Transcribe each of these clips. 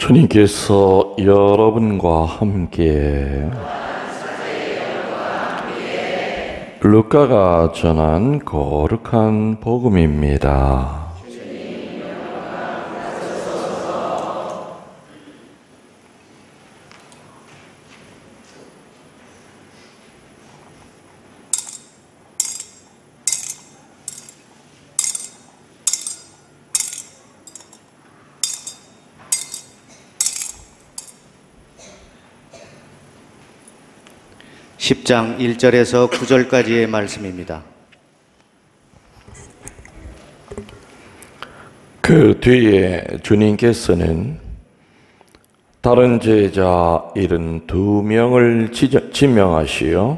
주님께서 여러분과 함께 루카가 전한 거룩한 복음입니다. 10장 1절에서 9절까지의 말씀입니다. 그 뒤에 주님께서는 다른 제자 72명을 지명하시어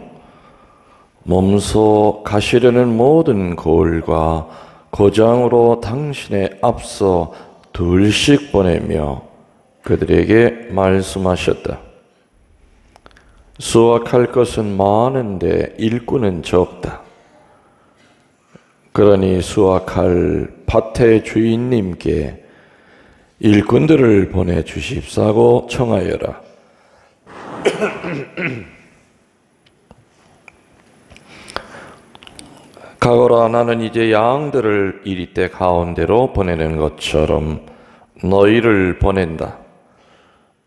몸소 가시려는 모든 고을과 고장으로 당신의 앞서 둘씩 보내며 그들에게 말씀하셨다. 수확할 것은 많은데 일꾼은 적다. 그러니 수확할 밭의 주인님께 일꾼들을 보내주십사고 청하여라. 가거라. 나는 이제 양들을 이리때 가운데로 보내는 것처럼 너희를 보낸다.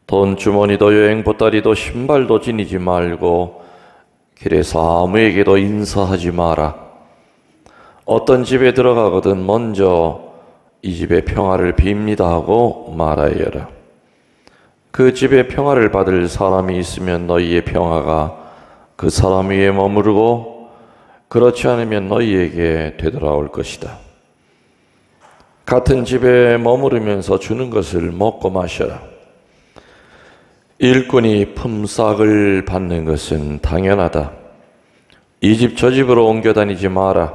돈 주머니도 여행 보따리도 신발도 지니지 말고 길에서 아무에게도 인사하지 마라. 어떤 집에 들어가거든 먼저 이 집의 평화를 빕니다 하고 말하여라. 그 집에 평화를 받을 사람이 있으면 너희의 평화가 그 사람 위에 머무르고 그렇지 않으면 너희에게 되돌아올 것이다. 같은 집에 머무르면서 주는 것을 먹고 마셔라. 일꾼이 품삯을 받는 것은 당연하다. 이 집 저 집으로 옮겨 다니지 마라.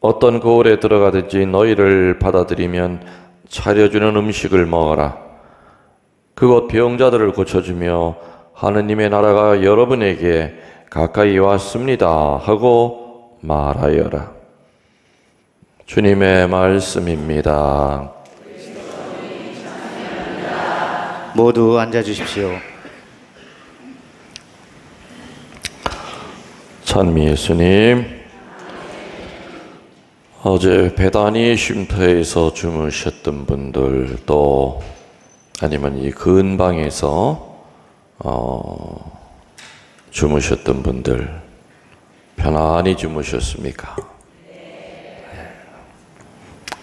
어떤 고을에 들어가든지 너희를 받아들이면 차려주는 음식을 먹어라. 그곳 병자들을 고쳐주며 하느님의 나라가 여러분에게 가까이 왔습니다 하고 말하여라. 주님의 말씀입니다. 모두 앉아주십시오. 찬미 예수님, 어제 베다니 쉼터에서 주무셨던 분들, 또 아니면 이 근방에서 주무셨던 분들 편안히 주무셨습니까?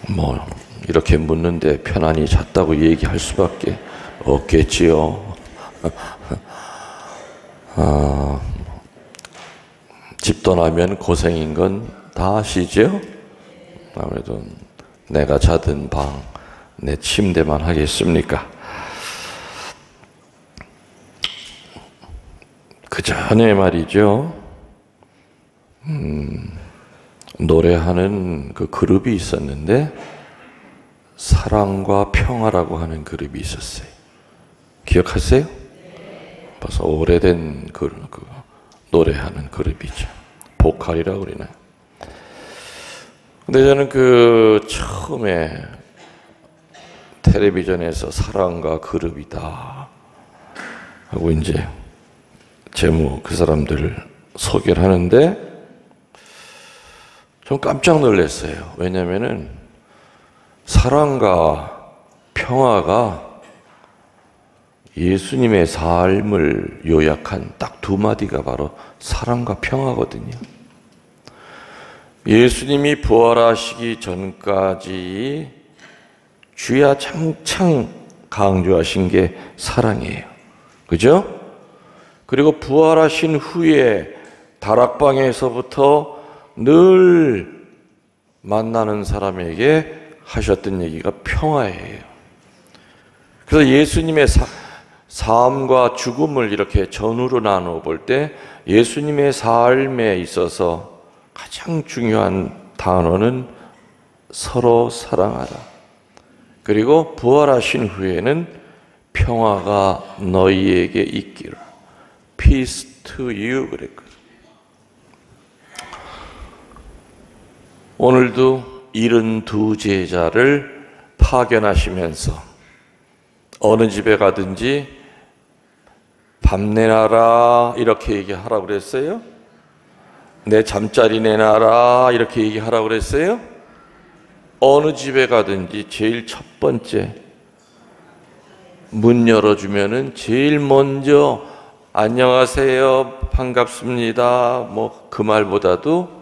뭐 이렇게 묻는데 편안히 잤다고 얘기할 수밖에 없겠지요. 집 떠나면 고생인 건 다 아시죠? 아무래도 내가 자던 방, 내 침대만 하겠습니까? 그 전에 말이죠, 노래하는 그 그룹이 있었는데 사랑과 평화라고 하는 그룹이 있었어요. 기억하세요? 벌써 오래된 그 노래하는 그룹이죠. 보컬이라고 그러나요? 근데 저는 그 처음에 텔레비전에서 사랑과 그룹이다 하고 이제 제목 그 사람들을 소개를 하는데 좀 깜짝 놀랐어요. 왜냐면은 사랑과 평화가 예수님의 삶을 요약한 딱 두 마디가 바로 사랑과 평화거든요. 예수님이 부활하시기 전까지 주야장창 강조하신 게 사랑이에요. 그죠? 그리고 부활하신 후에 다락방에서부터 늘 만나는 사람에게 하셨던 얘기가 평화예요. 그래서 예수님의 삶과 죽음을 이렇게 전후로 나누어 볼 때 예수님의 삶에 있어서 가장 중요한 단어는 서로 사랑하라. 그리고 부활하신 후에는 평화가 너희에게 있기를. Peace to you 그랬거든요. 오늘도 72 제자를 파견하시면서 어느 집에 가든지 밥 내놔라 이렇게 얘기하라고 그랬어요? 내 잠자리 내놔라 이렇게 얘기하라고 그랬어요? 어느 집에 가든지 제일 첫 번째 문 열어주면은 제일 먼저 안녕하세요, 반갑습니다, 뭐 그 말보다도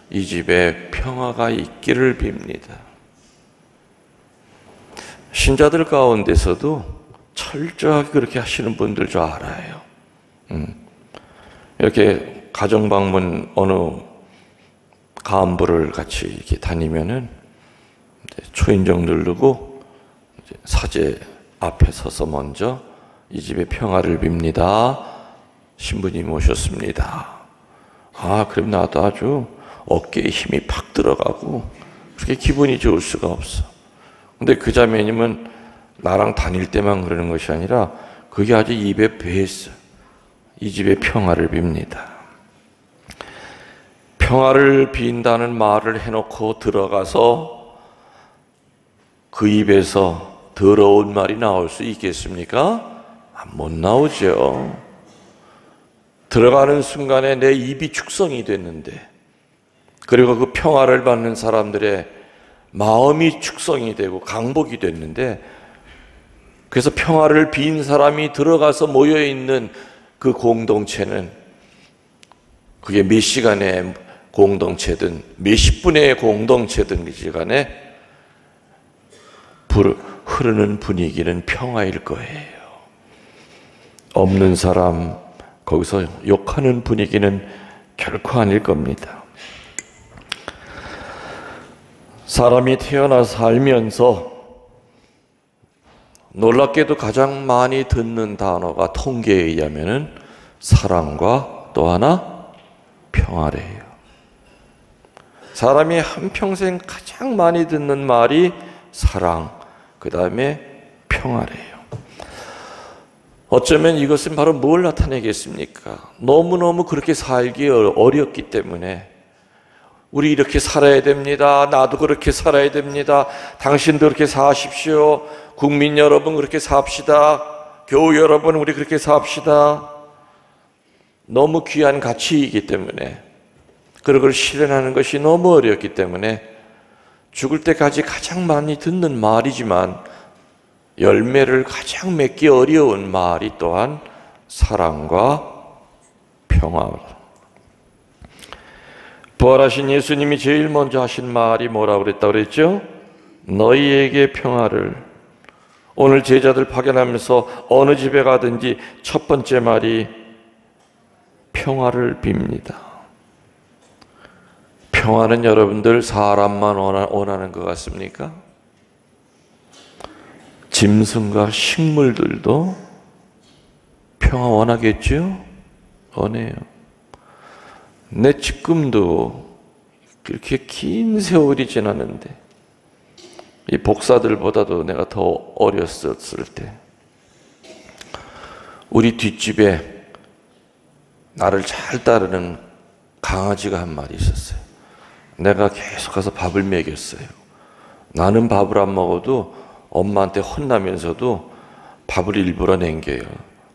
이 집에 평화가 있기를 빕니다. 신자들 가운데서도 철저하게 그렇게 하시는 분들 저 알아요. 이렇게 가정 방문 어느 가안부를 같이 이렇게 다니면은 초인종 누르고 사제 앞에 서서 먼저 이 집의 평화를 빕니다. 신부님 오셨습니다. 아, 그럼 나도 아주 어깨에 힘이 팍 들어가고 그렇게 기분이 좋을 수가 없어. 근데 그 자매님은 나랑 다닐 때만 그러는 것이 아니라 그게 아주 입에 배했어. 이 집의 평화를 빕니다. 평화를 빈다는 말을 해놓고 들어가서 그 입에서 더러운 말이 나올 수 있겠습니까? 못 나오죠. 들어가는 순간에 내 입이 축성이 됐는데, 그리고 그 평화를 받는 사람들의 마음이 축성이 되고 강복이 됐는데, 그래서 평화를 빈 사람이 들어가서 모여있는 그 공동체는 그게 몇 시간의 공동체든 몇십 분의 공동체든 간에 흐르는 분위기는 평화일 거예요. 없는 사람 거기서 욕하는 분위기는 결코 아닐 겁니다. 사람이 태어나 살면서 놀랍게도 가장 많이 듣는 단어가 통계에 의하면 사랑과 또 하나 평화래요. 사람이 한평생 가장 많이 듣는 말이 사랑, 그 다음에 평화래요. 어쩌면 이것은 바로 뭘 나타내겠습니까? 너무너무 그렇게 살기 어렵기 때문에 우리 이렇게 살아야 됩니다. 나도 그렇게 살아야 됩니다. 당신도 그렇게 사십시오. 국민 여러분 그렇게 삽시다. 교우 여러분 우리 그렇게 삽시다. 너무 귀한 가치이기 때문에, 그걸 실현하는 것이 너무 어렵기 때문에 죽을 때까지 가장 많이 듣는 말이지만 열매를 가장 맺기 어려운 말이 또한 사랑과 평화. 부활하신 예수님이 제일 먼저 하신 말이 뭐라고 그랬다고 그랬죠? 너희에게 평화를. 오늘 제자들 파견하면서 어느 집에 가든지 첫 번째 말이 평화를 빕니다. 평화는 여러분들 사람만 원하는 것 같습니까? 짐승과 식물들도 평화 원하겠죠? 원해요. 내 지금도 그렇게 긴 세월이 지났는데 이 복사들보다도 내가 더 어렸었을 때 우리 뒷집에 나를 잘 따르는 강아지가 한 마리 있었어요. 내가 계속 가서 밥을 먹였어요. 나는 밥을 안 먹어도 엄마한테 혼나면서도 밥을 일부러 남겨요.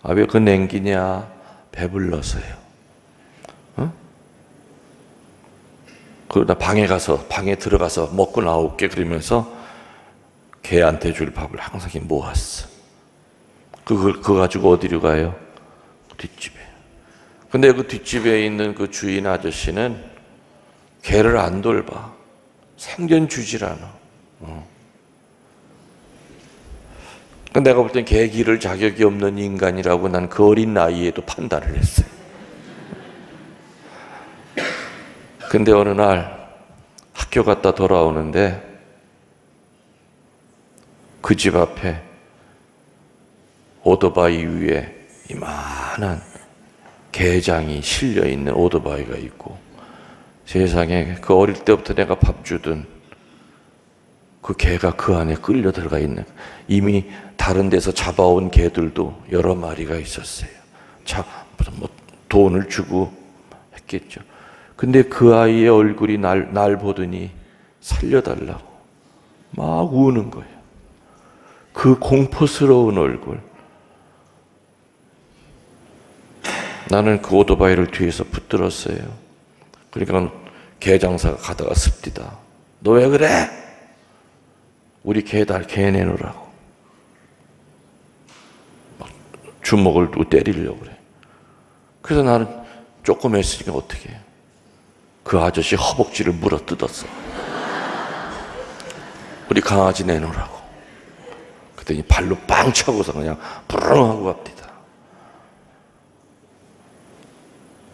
아, 왜 그 남기냐? 배불러서요. 그러다 방에 들어가서 먹고 나올게 그러면서 개한테 줄 밥을 항상 모았어. 그거 가지고 어디로 가요? 뒷집에. 근데 그 뒷집에 있는 그 주인 아저씨는 개를 안 돌봐. 생전 주질 않아. 내가 볼 땐 개 기를 자격이 없는 인간이라고 난 그 어린 나이에도 판단을 했어요. 근데 어느 날 학교 갔다 돌아오는데 그 집 앞에 오토바이 위에 이만한 게장이 실려있는 오토바이가 있고, 세상에 그 어릴 때부터 내가 밥 주던 그 개가 그 안에 끌려 들어가 있는, 이미 다른 데서 잡아온 개들도 여러 마리가 있었어요. 뭐 돈을 주고 했겠죠. 근데 그 아이의 얼굴이 날 보더니 살려달라고 막 우는 거예요. 그 그 공포스러운 얼굴. 나는 그 오토바이를 뒤에서 붙들었어요. 그러니까 개 장사가 가다가 습디다. 너 왜 그래? 우리 개 내놓으라고. 주먹을 두고 때리려고 그래. 그래서 나는 조금 했으니까 어떻게 해요? 그 아저씨 허벅지를 물어 뜯었어. 우리 강아지 내놓으라고. 그랬더니 발로 빵 차고서 그냥 부르릉 하고 갑니다.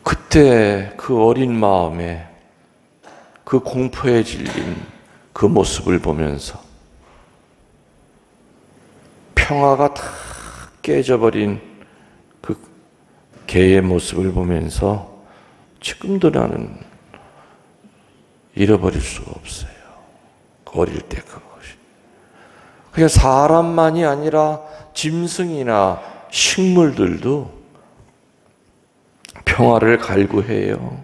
그때 그 어린 마음에 그 공포에 질린 그 모습을 보면서 평화가 다 깨져버린 그 개의 모습을 보면서 지금도 나는 잃어버릴 수가 없어요. 어릴 때 그것이. 그냥 사람만이 아니라 짐승이나 식물들도 평화를 갈구해요.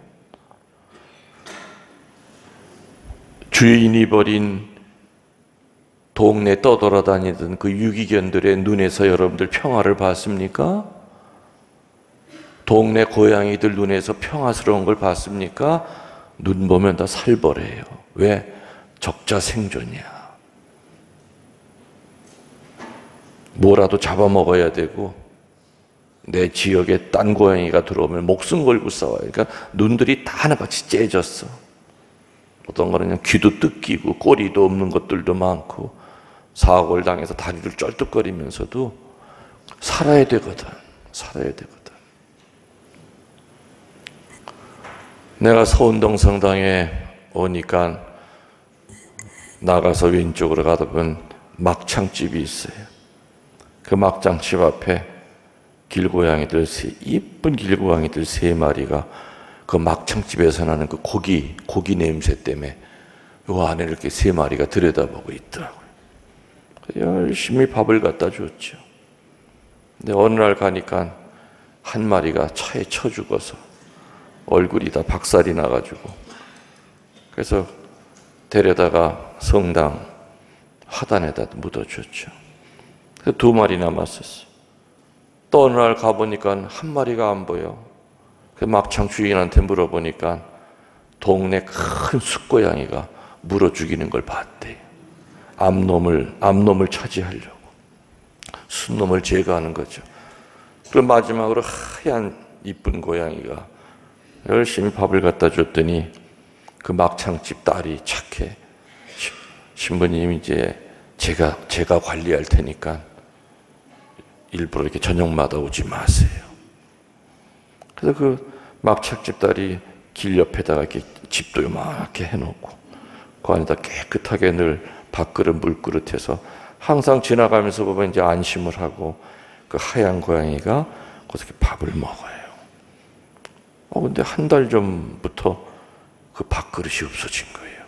주인이 버린 동네 떠돌아다니던 그 유기견들의 눈에서 여러분들 평화를 봤습니까? 동네 고양이들 눈에서 평화스러운 걸 봤습니까? 눈 보면 다 살벌해요. 왜? 적자 생존이야. 뭐라도 잡아먹어야 되고 내 지역에 딴 고양이가 들어오면 목숨 걸고 싸워요. 그러니까 눈들이 다 하나같이 째졌어. 어떤 거는 그냥 귀도 뜯기고 꼬리도 없는 것들도 많고 사고를 당해서 다리를 쩔뚝거리면서도 살아야 되거든. 살아야 되거든. 내가 서운동 성당에 오니까 나가서 왼쪽으로 가다 보면 막창집이 있어요. 그 막창집 앞에 길고양이들, 이쁜 길고양이들 3마리가 그 막창집에서 나는 그 고기 냄새 때문에 요 안에 이렇게 3마리가 들여다보고 있더라고요. 열심히 밥을 갖다 줬죠. 근데 어느 날 가니까 한 마리가 차에 쳐 죽어서 얼굴이 다 박살이 나가지고 그래서 데려다가 성당 화단에다 묻어줬죠. 그래서 2마리 남았었어요. 또 어느 날 가보니까 한 마리가 안 보여. 그 막창 주인한테 물어보니까 동네 큰 숫고양이가 물어 죽이는 걸 봤대요. 암놈을 차지하려고. 순놈을 제거하는 거죠. 그리고 마지막으로 하얀 이쁜 고양이가 열심히 밥을 갖다 줬더니 그 막창집 딸이 착해. 신부님 이제 제가 관리할 테니까 일부러 이렇게 저녁마다 오지 마세요. 그래서 그 막창집 딸이 길 옆에다가 이렇게 집도 요만하게 해놓고 그 안에다 깨끗하게 늘 밥그릇 물그릇해서 항상 지나가면서 보면 이제 안심을 하고 그 하얀 고양이가 거기서 이렇게 밥을 먹어요. 근데 한 달 전부터 그 밥그릇이 없어진 거예요.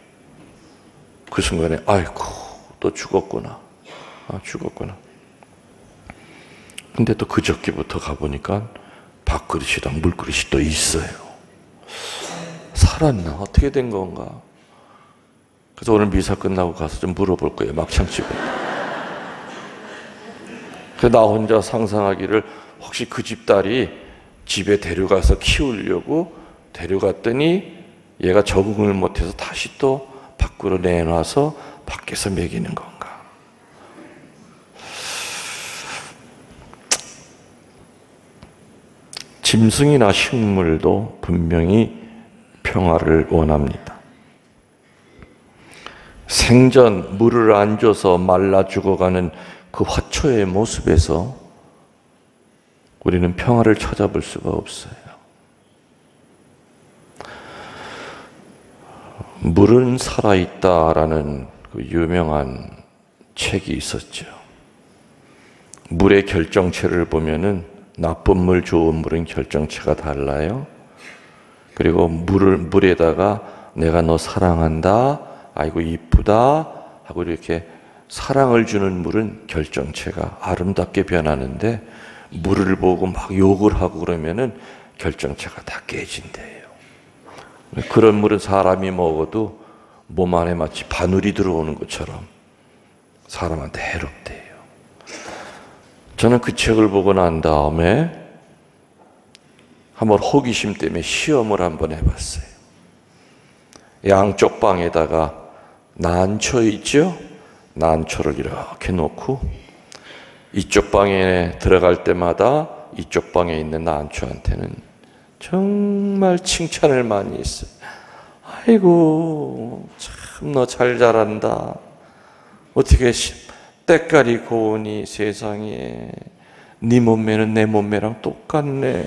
그 순간에 아이고 또 죽었구나. 죽었구나. 근데 또 그저께부터 가보니까 밥그릇이랑 물그릇이 또 있어요. 살았나? 어떻게 된 건가? 그래서 오늘 미사 끝나고 가서 좀 물어볼 거예요. 막창집에. 그래서 나 혼자 상상하기를 혹시 그 집 딸이 집에 데려가서 키우려고 데려갔더니 얘가 적응을 못해서 다시 또 밖으로 내놔서 밖에서 먹이는 건가? 짐승이나 식물도 분명히 평화를 원합니다. 생전 물을 안 줘서 말라 죽어가는 그 화초의 모습에서 우리는 평화를 찾아볼 수가 없어요. 물은 살아있다라는 그 유명한 책이 있었죠. 물의 결정체를 보면은 나쁜 물, 좋은 물은 결정체가 달라요. 그리고 물에다가 내가 너 사랑한다, 아이고 이쁘다 하고 이렇게 사랑을 주는 물은 결정체가 아름답게 변하는데 물을 보고 막 욕을 하고 그러면은 결정체가 다 깨진대요. 그런 물은 사람이 먹어도 몸 안에 마치 바늘이 들어오는 것처럼 사람한테 해롭대요. 저는 그 책을 보고 난 다음에 한번 호기심 때문에 시험을 한번 해봤어요. 양쪽 방에다가 난초 있죠? 난초를 이렇게 놓고 이쪽 방에 들어갈 때마다 이쪽 방에 있는 난초한테는 정말 칭찬을 많이 했어요. 아이고, 참 너 잘 자란다. 어떻게 때깔이 고우니 세상에. 네 몸매는 내 몸매랑 똑같네.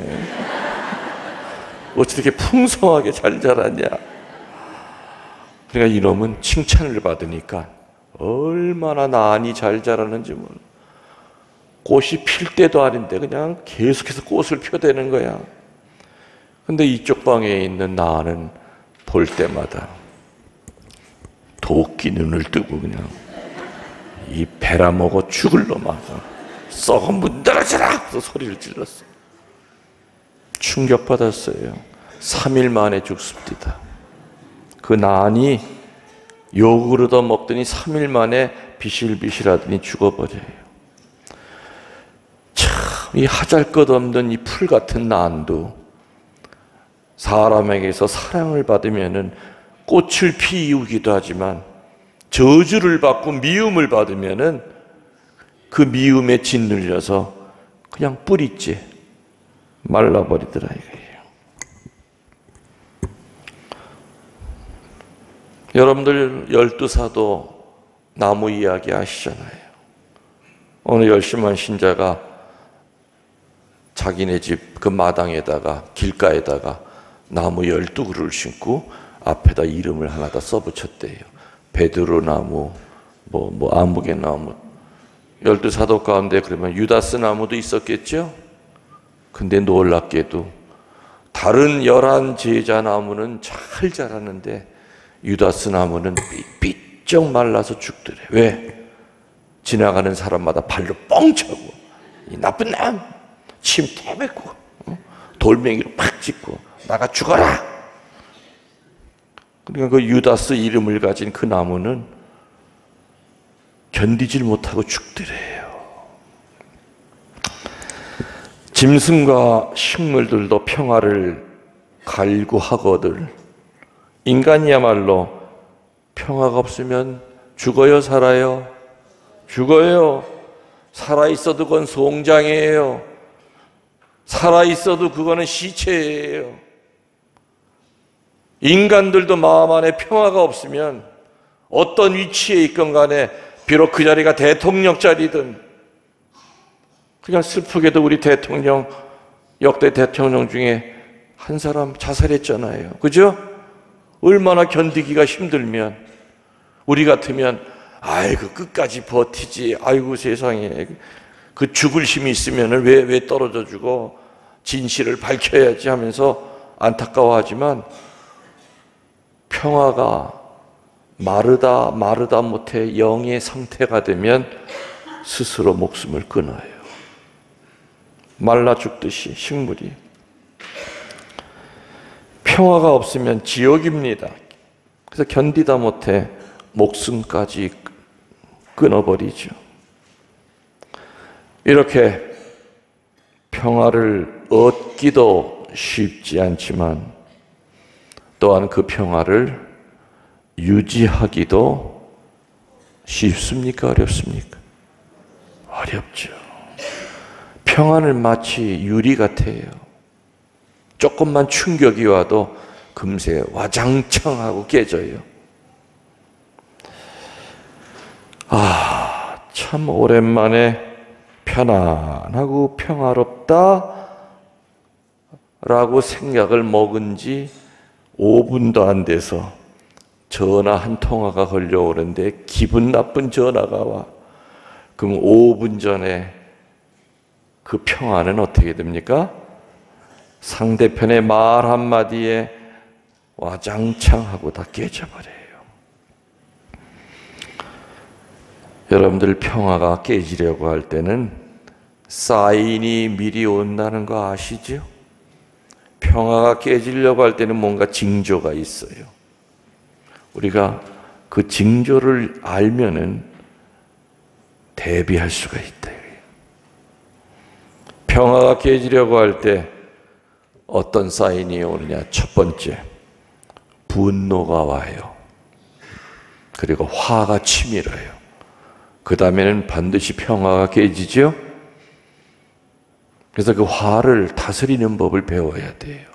어떻게 이렇게 풍성하게 잘 자랐냐. 그러니까 이놈은 칭찬을 받으니까 얼마나 난이 잘 자라는지 몰라. 꽃이 필 때도 아닌데 그냥 계속해서 꽃을 펴대는 거야. 근데 이쪽 방에 있는 나는 볼 때마다 도끼 눈을 뜨고 그냥 이 베라먹어 죽을 놈아, 썩은 문 떨어져라! 또 소리를 질렀어. 충격받았어요. 3일 만에 죽습니다. 그 난이 욕을 얻어 먹더니 3일 만에 비실비실하더니 죽어버려요. 참, 이 하잘것없는 이 풀 같은 난도 사람에게서 사랑을 받으면은 꽃을 피우기도 하지만 저주를 받고 미움을 받으면은 그 미움에 짓눌려서 그냥 뿌리째 말라버리더라 이거예요. 여러분들 12사도 나무 이야기 아시잖아요. 어느 열심한 신자가 자기네 집 그 마당에다가 길가에다가 나무 12그루를 심고 앞에다 이름을 하나 다 써붙였대요. 베드로 나무, 아무개 나무. 12사도 가운데 그러면 유다스 나무도 있었겠죠? 근데 놀랍게도 다른 11 제자 나무는 잘 자라는데 유다스 나무는 삐쩍 말라서 죽더래. 왜? 지나가는 사람마다 발로 뻥 차고 이 나쁜 놈! 침 대뱉고 돌멩이로 팍 짚고 나가 죽어라! 그러니까 그 유다스 이름을 가진 그 나무는 견디질 못하고 죽더래요. 짐승과 식물들도 평화를 갈구하거들 인간이야말로 평화가 없으면 죽어요, 살아요? 죽어요. 살아있어도 그건 송장이에요. 살아있어도 그거는 시체예요. 인간들도 마음 안에 평화가 없으면 어떤 위치에 있건 간에 비록 그 자리가 대통령 자리든 그냥 슬프게도 우리 대통령 역대 대통령 중에 한 사람 자살했잖아요. 그죠? 얼마나 견디기가 힘들면 우리 같으면 아이고 끝까지 버티지. 아이고 세상에 그 죽을 힘이 있으면 왜 떨어져 주고 진실을 밝혀야지 하면서 안타까워하지만 평화가 마르다 못해 영의 상태가 되면 스스로 목숨을 끊어요. 말라 죽듯이 식물이. 평화가 없으면 지옥입니다. 그래서 견디다 못해 목숨까지 끊어버리죠. 이렇게 평화를 얻기도 쉽지 않지만 또한 그 평화를 유지하기도 쉽습니까? 어렵습니까? 어렵죠. 평화는 마치 유리 같아요. 조금만 충격이 와도 금세 와장창 하고 깨져요. 참 오랜만에 편안하고 평화롭다 라고 생각을 먹은 지 5분도 안 돼서 전화 한 통화가 걸려오는데 기분 나쁜 전화가 와. 그럼 5분 전에 그 평화는 어떻게 됩니까? 상대편의 말 한마디에 와장창 하고 다 깨져버려요. 여러분들 평화가 깨지려고 할 때는 사인이 미리 온다는 거 아시죠? 평화가 깨지려고 할 때는 뭔가 징조가 있어요. 우리가 그 징조를 알면은 대비할 수가 있다. 평화가 깨지려고 할 때 어떤 사인이 오느냐? 첫 번째, 분노가 와요. 그리고 화가 치밀어요. 그 다음에는 반드시 평화가 깨지죠. 그래서 그 화를 다스리는 법을 배워야 돼요.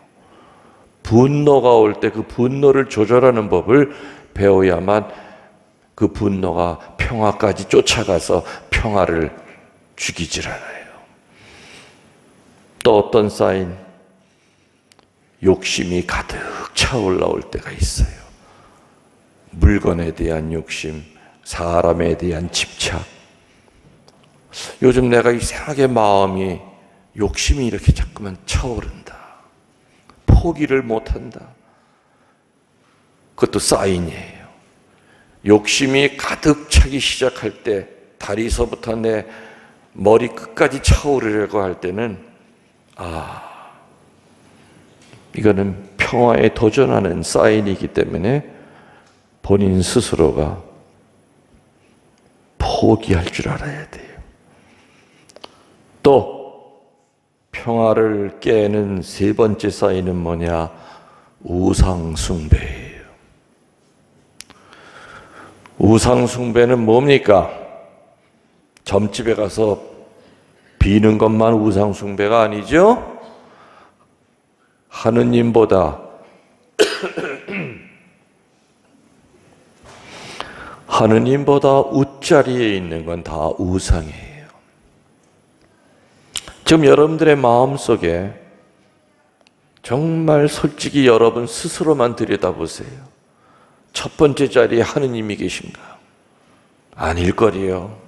분노가 올 때 그 분노를 조절하는 법을 배워야만 그 분노가 평화까지 쫓아가서 평화를 죽이질 않아요. 또 어떤 사인? 욕심이 가득 차 올라올 때가 있어요. 물건에 대한 욕심, 사람에 대한 집착. 요즘 내가 이상하게 마음이 욕심이 이렇게 자꾸만 차오른다. 포기를 못한다. 그것도 사인이에요. 욕심이 가득 차기 시작할 때, 다리서부터 내 머리 끝까지 차오르려고 할 때는 이거는 평화에 도전하는 사인이기 때문에 본인 스스로가 포기할 줄 알아야 돼요. 또 평화를 깨는 세 번째 사인은 뭐냐? 우상숭배예요. 우상숭배는 뭡니까? 점집에 가서 비는 것만 우상숭배가 아니죠? 하느님보다 웃자리에 있는 건 다 우상이에요. 지금 여러분들의 마음속에 정말 솔직히 여러분 스스로만 들여다보세요. 첫 번째 자리에 하느님이 계신가? 아닐 거리요.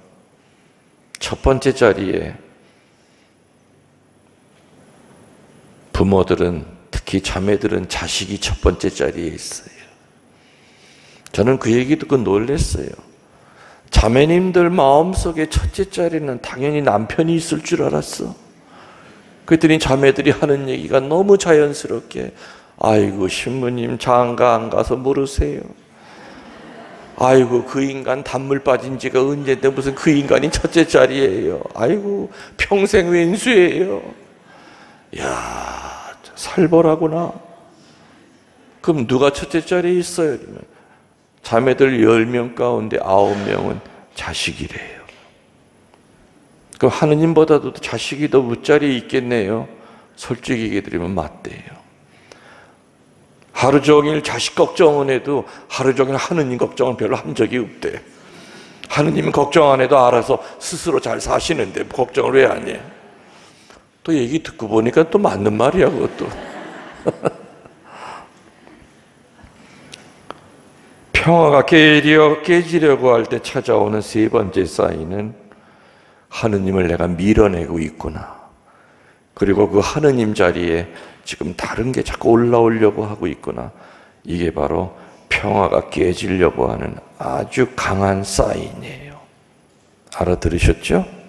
첫 번째 자리에 부모들은, 특히 자매들은 자식이 첫 번째 자리에 있어요. 저는 그 얘기 듣고 놀랐어요. 자매님들 마음속에 첫째 자리는 당연히 남편이 있을 줄 알았어. 그랬더니 자매들이 하는 얘기가 너무 자연스럽게, 아이고 신부님 장가 안 가서 모르세요. 아이고 그 인간 단물 빠진 지가 언젠데 무슨 그 인간이 첫째 자리예요. 아이고 평생 왼수예요. 이야 살벌하구나. 그럼 누가 첫째 자리에 있어요? 그러면 자매들 10명 가운데 9명은 자식이래요. 그럼 하느님보다도 자식이 더 윗자리에 있겠네요. 솔직히 얘기해드리면 맞대요. 하루 종일 자식 걱정은 해도 하루 종일 하느님 걱정은 별로 한 적이 없대. 하느님은 걱정 안 해도 알아서 스스로 잘 사시는데 걱정을 왜 하냐. 또 얘기 듣고 보니까 또 맞는 말이야 그것도. 평화가 깨지려고 할 때 찾아오는 세 번째 사인은 하느님을 내가 밀어내고 있구나. 그리고 그 하느님 자리에 지금 다른 게 자꾸 올라오려고 하고 있구나. 이게 바로 평화가 깨지려고 하는 아주 강한 사인이에요. 알아들으셨죠?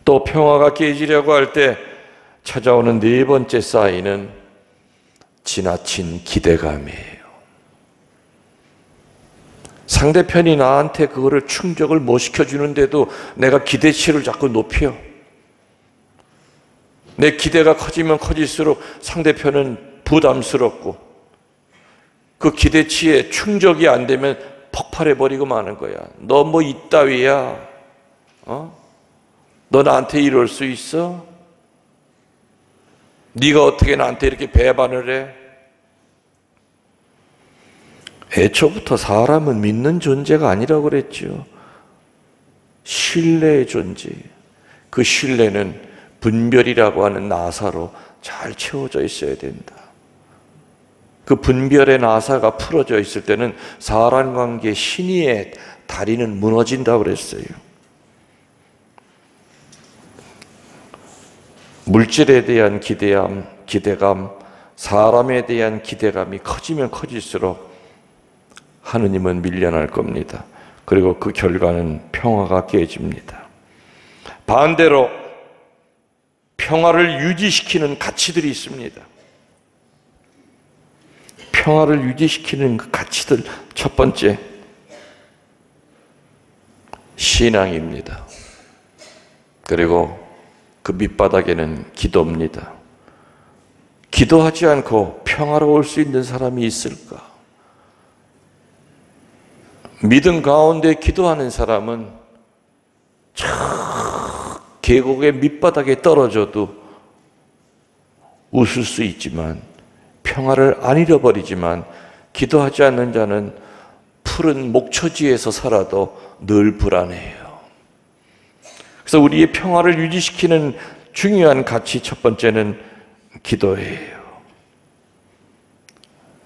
또 평화가 깨지려고 할 때 찾아오는 네 번째 사인은 지나친 기대감이에요. 상대편이 나한테 그거를 충족을 못 시켜주는데도 내가 기대치를 자꾸 높여. 내 기대가 커지면 커질수록 상대편은 부담스럽고 그 기대치에 충족이 안 되면 폭발해버리고 마는 거야. 너 뭐 이따위야? 너 나한테 이럴 수 있어? 네가 어떻게 나한테 이렇게 배반을 해? 애초부터 사람은 믿는 존재가 아니라고 그랬죠. 신뢰의 존재. 그 신뢰는 분별이라고 하는 나사로 잘 채워져 있어야 된다. 그 분별의 나사가 풀어져 있을 때는 사람 관계 신의의 다리는 무너진다고 그랬어요. 물질에 대한 기대감, 사람에 대한 기대감이 커지면 커질수록 하느님은 밀려날 겁니다. 그리고 그 결과는 평화가 깨집니다. 반대로 평화를 유지시키는 가치들이 있습니다. 평화를 유지시키는 그 가치들, 첫 번째 신앙입니다. 그리고 그 밑바닥에는 기도입니다. 기도하지 않고 평화로울 수 있는 사람이 있을까? 믿음 가운데 기도하는 사람은 저 계곡의 밑바닥에 떨어져도 웃을 수 있지만 평화를 안 잃어버리지만 기도하지 않는 자는 푸른 목초지에서 살아도 늘 불안해요. 그래서 우리의 평화를 유지시키는 중요한 가치 첫 번째는 기도예요.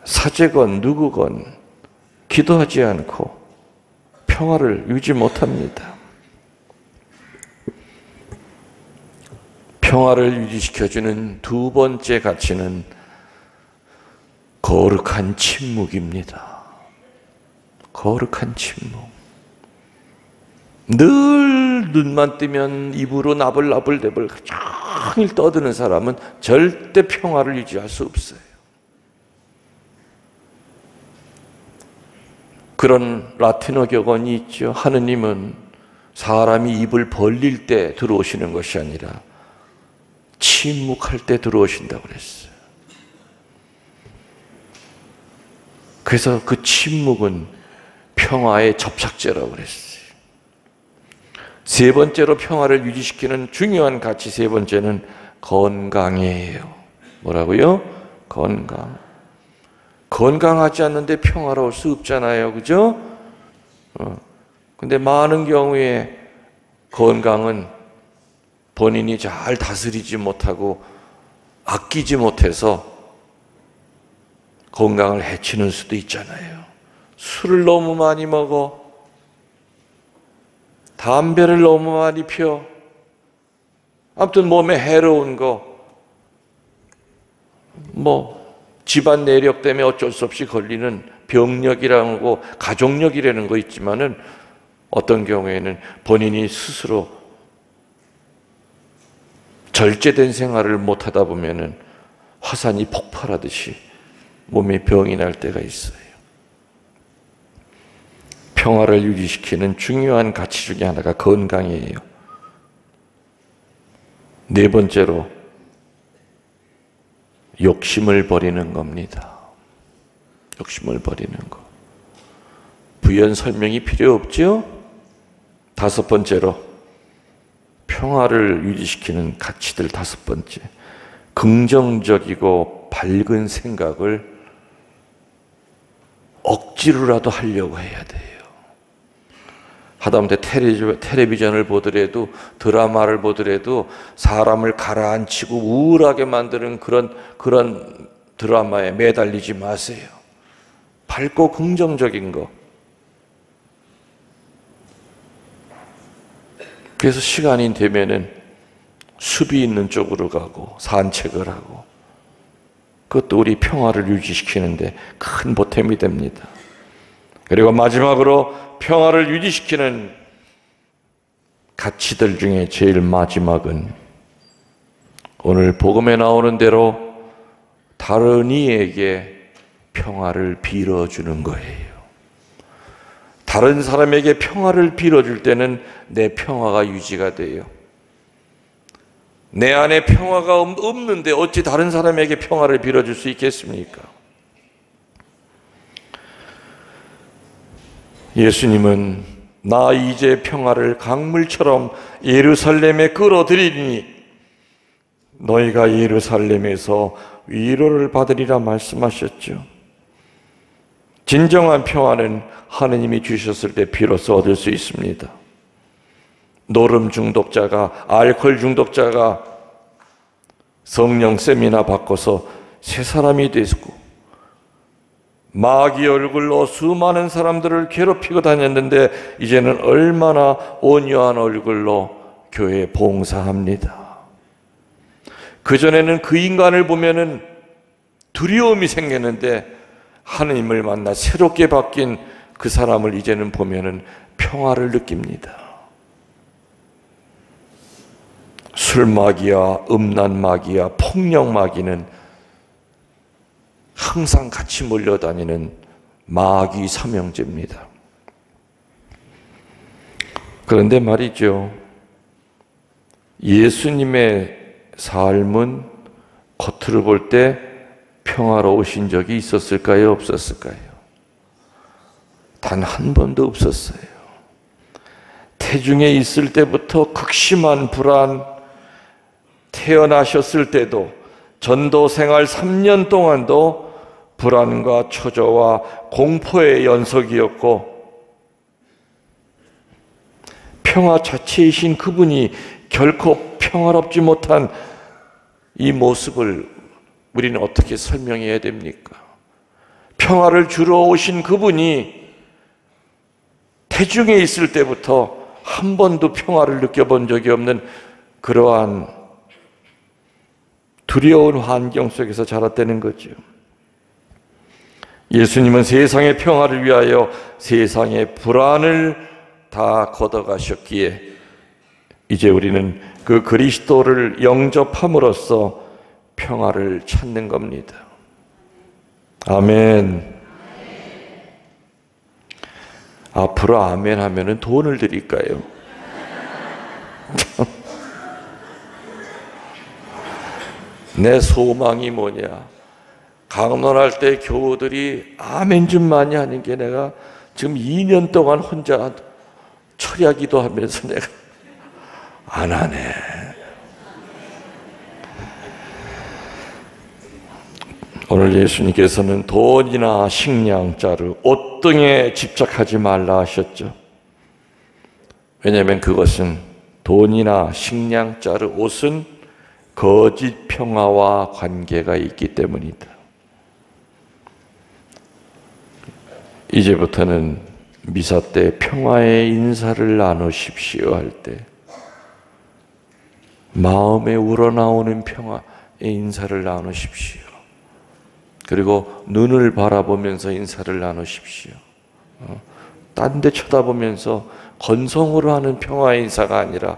사제건 누구건 기도하지 않고 평화를 유지 못합니다. 평화를 유지시켜주는 두 번째 가치는 거룩한 침묵입니다. 거룩한 침묵. 늘 눈만 뜨면 입으로 나불나불대불 종일 떠드는 사람은 절대 평화를 유지할 수 없어요. 그런 라틴어 격언이 있죠. 하느님은 사람이 입을 벌릴 때 들어오시는 것이 아니라 침묵할 때 들어오신다고 그랬어요. 그래서 그 침묵은 평화의 접착제라고 그랬어요. 세 번째로 평화를 유지시키는 중요한 가치 세 번째는 건강이에요. 뭐라고요? 건강. 건강하지 않는데 평화로울 수 없잖아요. 그죠? 근데 많은 경우에 건강은 본인이 잘 다스리지 못하고 아끼지 못해서 건강을 해치는 수도 있잖아요. 술을 너무 많이 먹어. 담배를 너무 많이 펴. 아무튼 몸에 해로운 거. 집안 내력 때문에 어쩔 수 없이 걸리는 병력이라는 거, 가족력이라는 거 있지만은 어떤 경우에는 본인이 스스로 절제된 생활을 못 하다 보면은 화산이 폭발하듯이 몸에 병이 날 때가 있어요. 평화를 유지시키는 중요한 가치 중에 하나가 건강이에요. 네 번째로 욕심을 버리는 겁니다. 욕심을 버리는 거. 부연 설명이 필요 없죠? 다섯 번째로 평화를 유지시키는 가치들 다섯 번째. 긍정적이고 밝은 생각을 억지로라도 하려고 해야 돼요. 하다못해 텔레비전을 보더라도 드라마를 보더라도 사람을 가라앉히고 우울하게 만드는 그런 드라마에 매달리지 마세요. 밝고 긍정적인 거. 그래서 시간이 되면은 숲이 있는 쪽으로 가고 산책을 하고 그것도 우리 평화를 유지시키는데 큰 보탬이 됩니다. 그리고 마지막으로 평화를 유지시키는 가치들 중에 제일 마지막은 오늘 복음에 나오는 대로 다른 이에게 평화를 빌어주는 거예요. 다른 사람에게 평화를 빌어줄 때는 내 평화가 유지가 돼요. 내 안에 평화가 없는데 어찌 다른 사람에게 평화를 빌어줄 수 있겠습니까? 예수님은 나 이제 평화를 강물처럼 예루살렘에 끌어들이니 너희가 예루살렘에서 위로를 받으리라 말씀하셨죠. 진정한 평화는 하느님이 주셨을 때 비로소 얻을 수 있습니다. 노름 중독자가, 알코올 중독자가 성령 세미나 바꿔서 새 사람이 됐고 마귀 얼굴로 수많은 사람들을 괴롭히고 다녔는데 이제는 얼마나 온유한 얼굴로 교회에 봉사합니다. 그전에는 그 인간을 보면은 두려움이 생겼는데 하느님을 만나 새롭게 바뀐 그 사람을 이제는 보면은 평화를 느낍니다. 술 마귀야, 음란 마귀야, 폭력 마귀는 항상 같이 몰려다니는 마귀 삼형제입니다. 그런데 말이죠. 예수님의 삶은 겉으로 볼 때 평화로우신 적이 있었을까요? 없었을까요? 단 한 번도 없었어요. 태중에 있을 때부터 극심한 불안, 태어나셨을 때도 전도 생활 3년 동안도 불안과 초조와 공포의 연속이었고, 평화 자체이신 그분이 결코 평화롭지 못한 이 모습을 우리는 어떻게 설명해야 됩니까? 평화를 주러 오신 그분이 태중에 있을 때부터 한 번도 평화를 느껴본 적이 없는 그러한 두려운 환경 속에서 자랐다는 거죠. 예수님은 세상의 평화를 위하여 세상의 불안을 다 걷어가셨기에 이제 우리는 그 그리스도를 영접함으로써 평화를 찾는 겁니다. 아멘. 앞으로 아멘 하면은 돈을 드릴까요? 내 소망이 뭐냐? 강론할 때 교우들이 아멘 좀 많이 하는 게 내가 지금 2년 동안 혼자 철야기도 하면서 내가 안 하네. 오늘 예수님께서는 돈이나 식량, 자루, 옷 등에 집착하지 말라 하셨죠. 왜냐하면 그것은 돈이나 식량, 자루, 옷은 거짓 평화와 관계가 있기 때문이다. 이제부터는 미사 때 평화의 인사를 나누십시오 할 때 마음에 우러나오는 평화의 인사를 나누십시오. 그리고 눈을 바라보면서 인사를 나누십시오. 딴 데 쳐다보면서 건성으로 하는 평화의 인사가 아니라,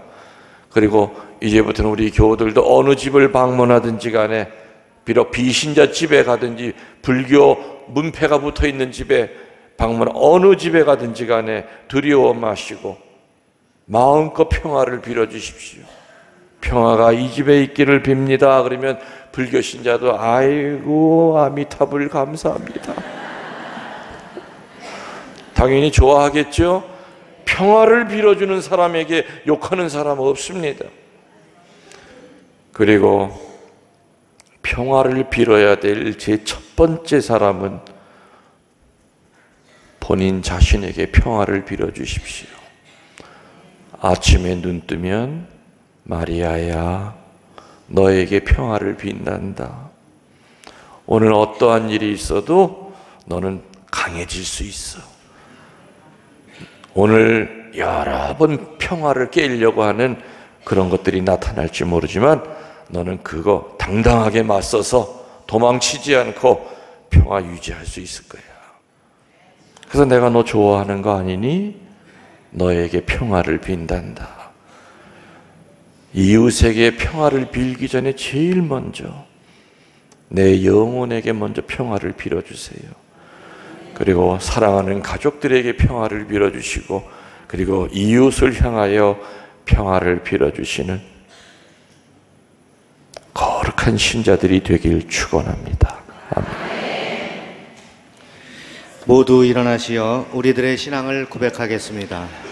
그리고 이제부터는 우리 교우들도 어느 집을 방문하든지 간에, 비록 비신자 집에 가든지 불교 문패가 붙어있는 집에 방문, 어느 집에 가든지 간에 두려워 마시고 마음껏 평화를 빌어주십시오. 평화가 이 집에 있기를 빕니다. 그러면 불교 신자도 아이고 아미타불 감사합니다. 당연히 좋아하겠죠. 평화를 빌어주는 사람에게 욕하는 사람은 없습니다. 그리고 평화를 빌어야 될 제 첫 번째 사람은 본인 자신에게 평화를 빌어주십시오. 아침에 눈 뜨면 마리아야, 너에게 평화를 빈단다. 오늘 어떠한 일이 있어도 너는 강해질 수 있어. 오늘 여러 번 평화를 깨려고 하는 그런 것들이 나타날지 모르지만 너는 그거 당당하게 맞서서 도망치지 않고 평화 유지할 수 있을 거야. 그래서 내가 너 좋아하는 거 아니니? 너에게 평화를 빈단다. 이웃에게 평화를 빌기 전에 제일 먼저 내 영혼에게 먼저 평화를 빌어주세요. 그리고 사랑하는 가족들에게 평화를 빌어주시고, 그리고 이웃을 향하여 평화를 빌어주시는 거룩한 신자들이 되길 축원합니다. 아멘. 모두 일어나시어 우리들의 신앙을 고백하겠습니다.